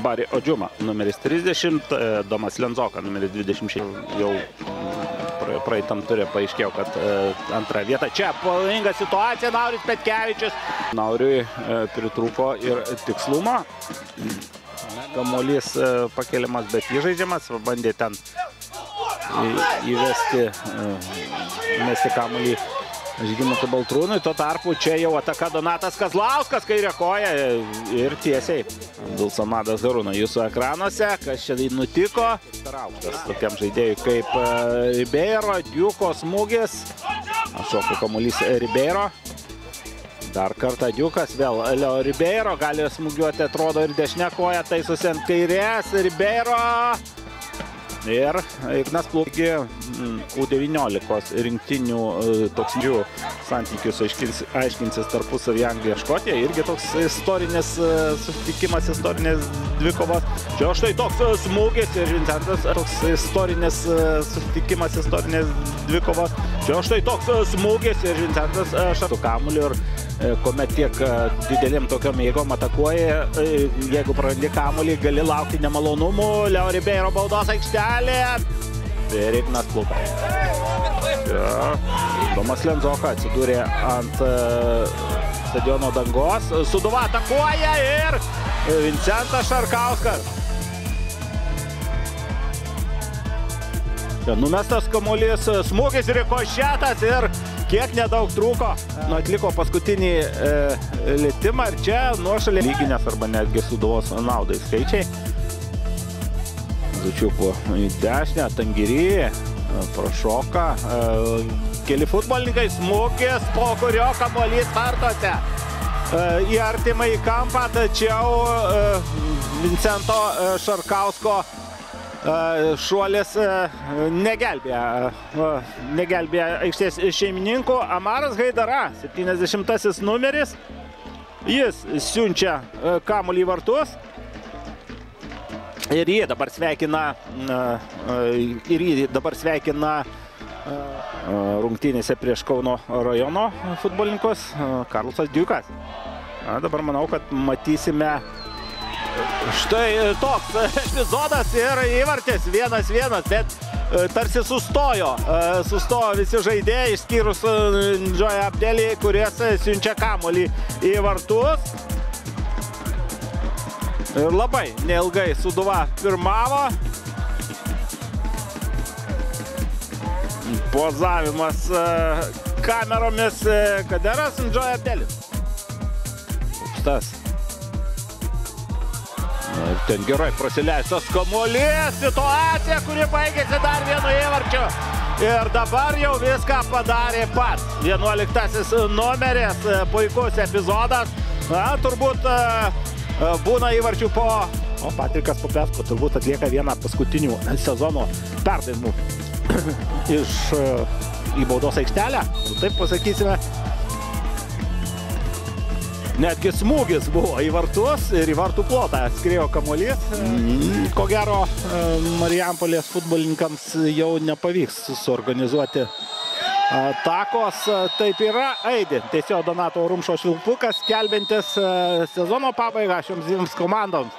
Bari Odžiuma, numeris 30, Domas Lenzoka, numeris 26. Jau praeitam turė paaiškėjo, kad antra vieta. Čia pavojinga situacija, Nauris Petkevičius. Nauriui pritrūko ir tikslumo. Kamuolys pakeliamas, bet įžaidžiamas. Bandė ten įvesti kamuolį Žygimantui Baltrūnui. Tuo tarpu čia jau ataka Donatas Kazlauskas, kairė koja ir tiesiai. Dulsamadas Harūno jūsų ekranuose. Kas čia nutiko? Aukštas tokiam žaidėjui kaip Ribeiro. Diuko smūgis. Šoko kamuolys Ribeiro. Dar kartą Diukas, vėl Leo Ribeiro. Gali smūgiuoti, atrodo, ir dešinę koją. Taisosi ant kairės. Ribeiro. Ir Ignas Plūgi U19 rinktinių toksnių santykius aiškinsis tarpusavį Anglija Škotija. Irgi toks istorinis susitikimas, istorinės dvikovos. Čia štai toks smūgis ir Vincentas. Toks istorinis susitikimas, istorinės dvikovos. Čia štai toks smūgis ir Vincentas šartu kamuliu. Ir kuomet tiek didelėm tokiom jėgom atakuoja, jeigu prarandi kamuolį, gali laukti nemalonumų. Leo Ribeiro baudos aikštelė. Ir Ignas Plūgas. Domas Lenzoka atsidūrė ant stadiono dangos. Sūduva atakuoja ir Vincentas Šarkauskas. Numestas kamuolys, smūgis rikošetas ir kiek nedaug trūko. Atliko paskutinį lietimą ir čia nuošalė lyginės arba netgi Sūduvos naudai skaičiai. Zučiuko į dešinę, Tangiry, prašoka. Keli futbolininkai, smūgis, po kurio kamuolys vartose. Į artimą į kampą, tačiau Vincento Šarkausko šuolis negelbėja aikštės šeimininkų. Amaras Haidara, 70 numeris. Jis siunčia kamuolį į vartus. Ir jį dabar sveikina rungtynėse prieš Kauno rajono futbolininkus Karlsas Diukas. Dabar manau, kad matysime štai toks epizodas ir įvartis 1-1, bet tarsi sustojo visi žaidėjai, išskyrus Džoją Abdelį, kuris siunčia kamuolį į vartus. Ir labai neilgai Sūduva pirmavo. Pozavimas kameromis Kaderas Džoja Abdelis. Upstas. Ir ten gerai prasileistas kamuolys, situacija, kuri baigėsi dar vienu įvarčiu. Ir dabar jau viską padarė pats. 11 numeris, puikus epizodas. Turbūt būna įvarčių po... O Patrikas Popesco turbūt atlieka vieną paskutinių sezono perdavimų į baudos aikštelę. Taip pasakysime. Netgi smūgis buvo į vartus ir į vartų plotą skriejo kamuolys. Ko gero, Marijampolės futbolininkams jau nepavyks suorganizuoti atakos. Taip yra, aidi. Tiesiog Donato Rumšo švilpukas, skelbiantis sezono pabaigą šioms dviems komandoms.